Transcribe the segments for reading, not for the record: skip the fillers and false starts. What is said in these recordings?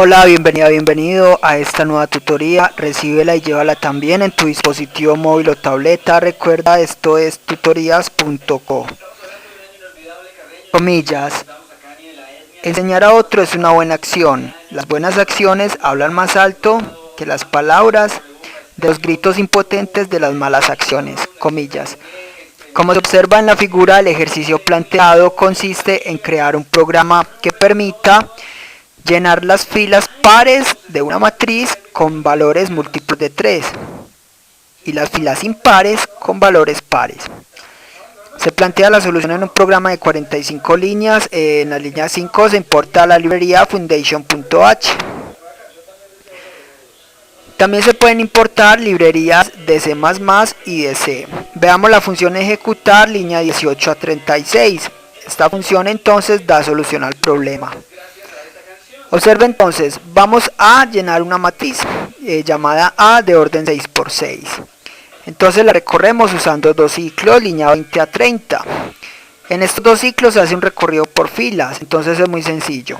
Hola, bienvenido a esta nueva tutoría. Recíbela y llévala también en tu dispositivo móvil o tableta. Recuerda, esto es tutorías.co. Comillas. Enseñar a otro es una buena acción. Las buenas acciones hablan más alto que las palabras de los gritos impotentes de las malas acciones. Comillas. Como se observa en la figura, el ejercicio planteado consiste en crear un programa que permita llenar las filas pares de una matriz con valores múltiplos de 3 y las filas impares con valores pares. Se plantea la solución en un programa de 45 líneas. En la línea 5 se importa la librería foundation.h. También se pueden importar librerías de C++ y de C. Veamos la función ejecutar, línea 18 a 36. Esta función entonces da solución al problema. Observe entonces, vamos a llenar una matriz llamada A de orden 6×6. Entonces la recorremos usando dos ciclos, línea 20 a 30. En estos dos ciclos se hace un recorrido por filas, entonces es muy sencillo.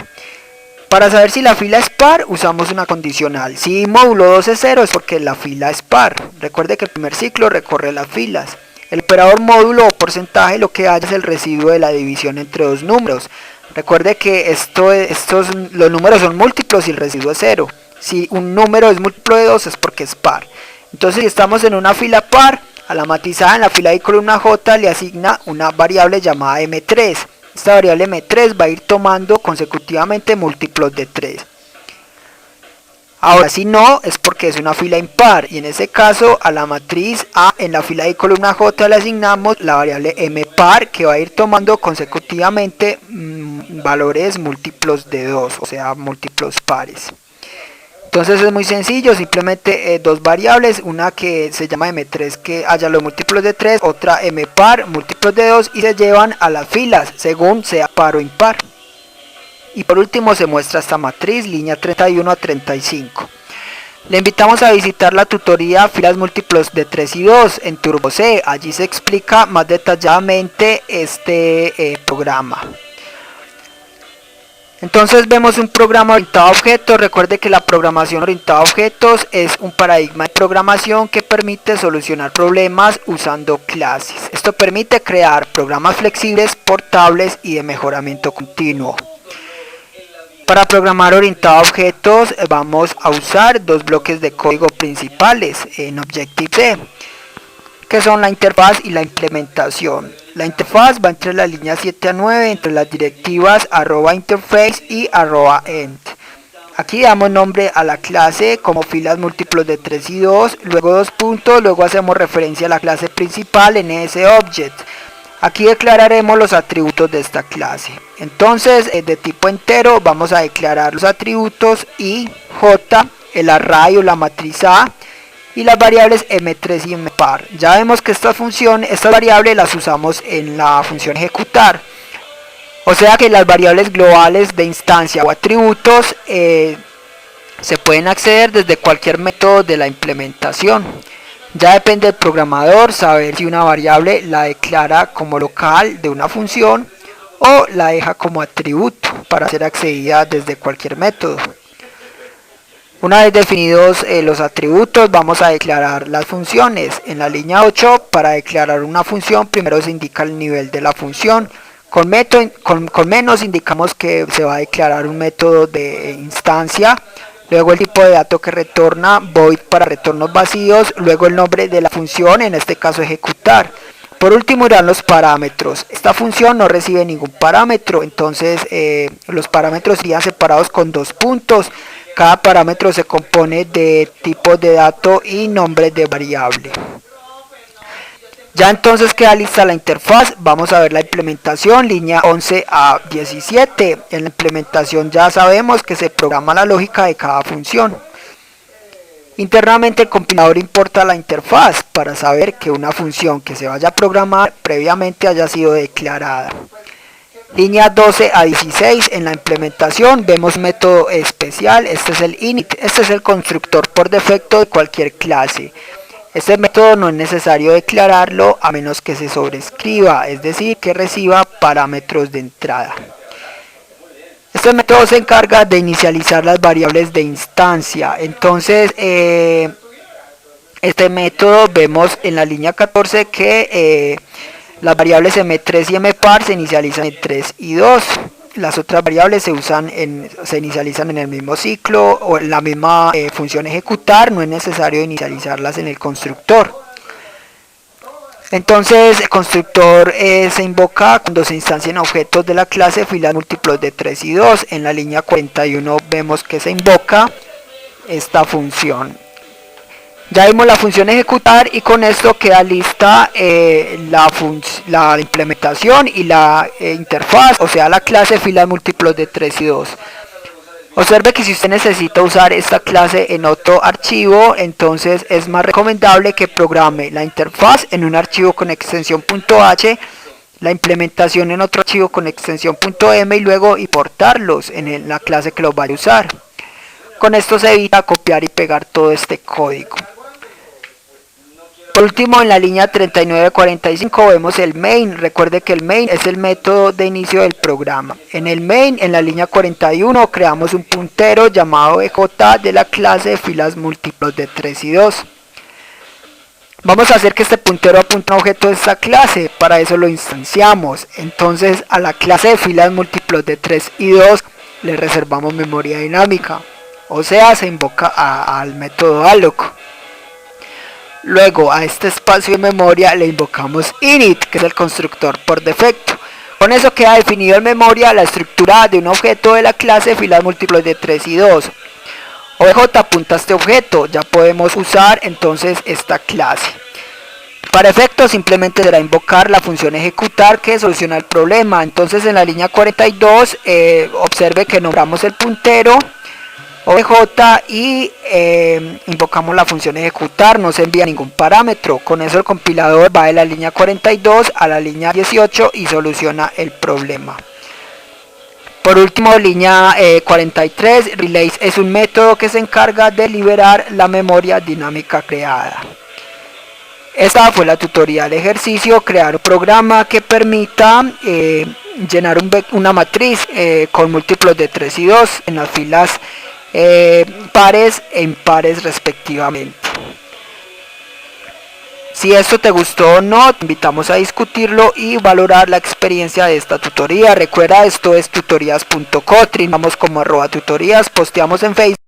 Para saber si la fila es par, usamos una condicional. Si módulo 2 es 0 es porque la fila es par. Recuerde que el primer ciclo recorre las filas. El operador módulo o porcentaje lo que haya es el residuo de la división entre dos números. Recuerde que los números son múltiplos y el residuo es 0. Si un número es múltiplo de 2 es porque es par. Entonces si estamos en una fila par, a la matizada en la fila y columna J le asigna una variable llamada M3. Esta variable M3 va a ir tomando consecutivamente múltiplos de 3. Ahora si no es porque es una fila impar, y en ese caso a la matriz A en la fila y columna J le asignamos la variable M par, que va a ir tomando consecutivamente valores múltiplos de 2, o sea múltiplos pares. Entonces es muy sencillo, simplemente dos variables, una que se llama M3 que haya los múltiplos de 3, otra M par, múltiplos de 2, y se llevan a las filas según sea par o impar. Y por último se muestra esta matriz, línea 31 a 35. Le invitamos a visitar la tutoría filas múltiplos de 3 y 2 en Turbo C. Allí se explica más detalladamente este programa. Entonces vemos un programa orientado a objetos. Recuerde que la programación orientada a objetos es un paradigma de programación que permite solucionar problemas usando clases. Esto permite crear programas flexibles, portables y de mejoramiento continuo. Para programar orientado a objetos vamos a usar dos bloques de código principales en Objective-C, que son la interfaz y la implementación. La interfaz va entre las líneas 7 a 9, entre las directivas @interface y @end. Aquí damos nombre a la clase como filas múltiplos de 3 y 2, luego dos puntos, luego hacemos referencia a la clase principal en ese object. Aquí declararemos los atributos de esta clase. Entonces, de tipo entero, vamos a declarar los atributos I, J, el array o la matriz A, y las variables M3 y Mpar. Ya vemos que estas variables las usamos en la función ejecutar. O sea que las variables globales de instancia o atributos se pueden acceder desde cualquier método de la implementación. Ya depende del programador saber si una variable la declara como local de una función o la deja como atributo para ser accedida desde cualquier método. Una vez definidos los atributos, vamos a declarar las funciones. En la línea 8, para declarar una función, primero se indica el nivel de la función. Con menos indicamos que se va a declarar un método de instancia. Luego el tipo de dato que retorna, void para retornos vacíos. Luego el nombre de la función, en este caso ejecutar. Por último irán los parámetros. Esta función no recibe ningún parámetro, entonces los parámetros serían separados con dos puntos. Cada parámetro se compone de tipos de dato y nombre de variable. Ya entonces queda lista la interfaz. Vamos a ver la implementación, línea 11 a 17. En la implementación ya sabemos que se programa la lógica de cada función. Internamente el compilador importa la interfaz para saber que una función que se vaya a programar previamente haya sido declarada. Línea 12 a 16, en la implementación vemos un método especial, este es el init, este es el constructor por defecto de cualquier clase. Este método no es necesario declararlo a menos que se sobrescriba, es decir, que reciba parámetros de entrada. Este método se encarga de inicializar las variables de instancia. Entonces, este método vemos en la línea 14 que las variables m3 y mpar se inicializan en 3 y 2. Las otras variables se inicializan en el mismo ciclo o en la misma función ejecutar, no es necesario inicializarlas en el constructor. Entonces el constructor se invoca cuando se instancian objetos de la clase filas múltiplos de 3 y 2. En la línea 41 vemos que se invoca esta función. Ya vimos la función ejecutar y con esto queda lista la implementación y la interfaz, o sea la clase filas múltiplos de 3 y 2. Observe que si usted necesita usar esta clase en otro archivo, entonces es más recomendable que programe la interfaz en un archivo con extensión .h, la implementación en otro archivo con extensión .m y luego importarlos en la clase que los vaya a usar. Con esto se evita copiar y pegar todo este código. Por último, en la línea 3945 vemos el main. Recuerde que el main es el método de inicio del programa. En el main, en la línea 41, creamos un puntero llamado EJ de la clase de filas múltiplos de 3 y 2. Vamos a hacer que este puntero apunte a un objeto de esta clase. Para eso lo instanciamos. Entonces, a la clase de filas múltiplos de 3 y 2 le reservamos memoria dinámica. O sea, se invoca al método alloc. Luego a este espacio de memoria le invocamos init, que es el constructor por defecto. Con eso queda definido en memoria la estructura de un objeto de la clase filas múltiplos de 3 y 2. OBJ apunta a este objeto, ya podemos usar entonces esta clase. Para efecto simplemente será invocar la función ejecutar que soluciona el problema. Entonces en la línea 42 observe que nombramos el puntero OBJ y invocamos la función ejecutar, no se envía ningún parámetro. Con eso el compilador va de la línea 42 a la línea 18 y soluciona el problema. Por último, línea 43, relays es un método que se encarga de liberar la memoria dinámica creada. Esta fue la tutorial ejercicio, crear un programa que permita llenar una matriz con múltiplos de 3 y 2 en las filas pares e impares respectivamente. Si esto te gustó o no, te invitamos a discutirlo y valorar la experiencia de esta tutoría. Recuerda, esto es tutorías.co, trinamos como @tutorías, posteamos en Facebook.